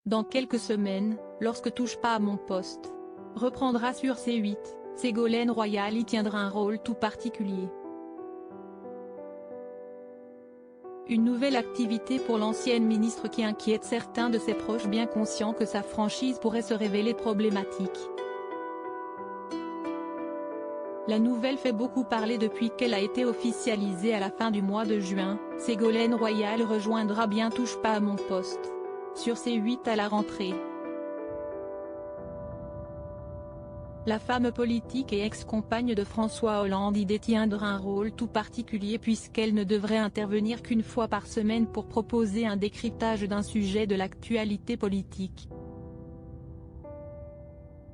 Dans quelques semaines, lorsque Touche pas à mon poste reprendra sur C8, Ségolène Royal y tiendra un rôle tout particulier. Une nouvelle activité pour l'ancienne ministre qui inquiète certains de ses proches bien conscients que sa franchise pourrait se révéler problématique. La nouvelle fait beaucoup parler depuis qu'elle a été officialisée à la fin du mois de juin. Ségolène Royal rejoindra bien Touche pas à mon poste sur C8 à la rentrée. La femme politique et ex-compagne de François Hollande y détiendra un rôle tout particulier puisqu'elle ne devrait intervenir qu'une fois par semaine pour proposer un décryptage d'un sujet de l'actualité politique.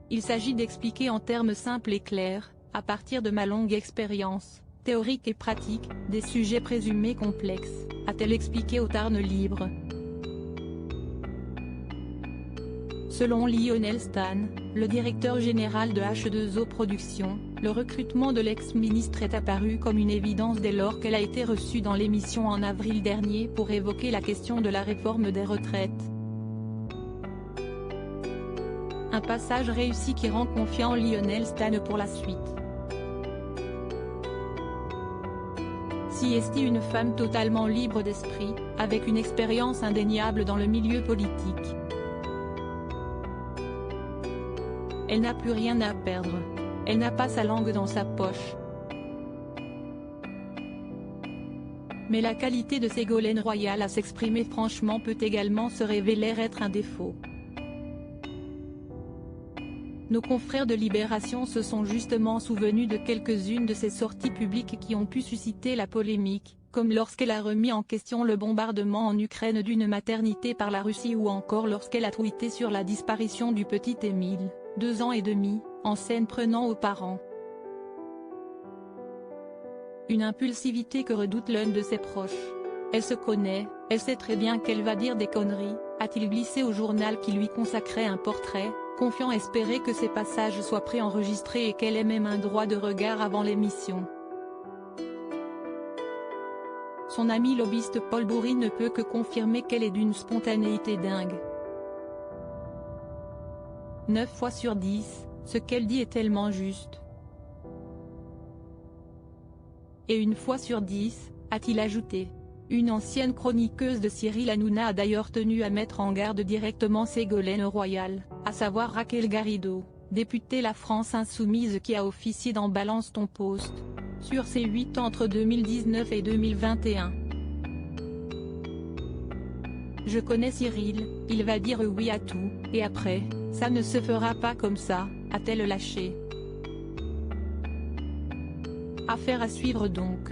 Il s'agit d'expliquer en termes simples et clairs, à partir de ma longue expérience, théorique et pratique, des sujets présumés complexes, a-t-elle expliqué au Tarn Libre. Selon Lionel Stan, le directeur général de H2O Productions, le recrutement de l'ex-ministre est apparu comme une évidence dès lors qu'elle a été reçue dans l'émission en avril dernier pour évoquer la question de la réforme des retraites. Un passage réussi qui rend confiant Lionel Stan pour la suite. Si est une femme totalement libre d'esprit, avec une expérience indéniable dans le milieu politique. Elle n'a plus rien à perdre. Elle n'a pas sa langue dans sa poche. Mais la qualité de Ségolène Royal à s'exprimer franchement peut également se révéler être un défaut. Nos confrères de Libération se sont justement souvenus de quelques-unes de ses sorties publiques qui ont pu susciter la polémique, comme lorsqu'elle a remis en question le bombardement en Ukraine d'une maternité par la Russie ou encore lorsqu'elle a tweeté sur la disparition du petit Émile, 2 ans et demi, en scène prenant aux parents. Une impulsivité que redoute l'un de ses proches. Elle se connaît, elle sait très bien qu'elle va dire des conneries, a-t-il glissé au journal qui lui consacrait un portrait, confiant espérer que ces passages soient préenregistrés et qu'elle ait même un droit de regard avant l'émission. Son ami lobbyiste Paul Bourri ne peut que confirmer qu'elle est d'une spontanéité dingue. 9 fois sur 10, ce qu'elle dit est tellement juste. Et 1 fois sur 10, a-t-il ajouté. Une ancienne chroniqueuse de Cyril Hanouna a d'ailleurs tenu à mettre en garde directement Ségolène Royal, à savoir Raquel Garrido, députée La France Insoumise qui a officié dans Balance ton poste, sur C8 entre 2019 et 2021. Je connais Cyril, il va dire oui à tout, et après, ça ne se fera pas comme ça, a-t-elle lâché. Affaire à suivre donc.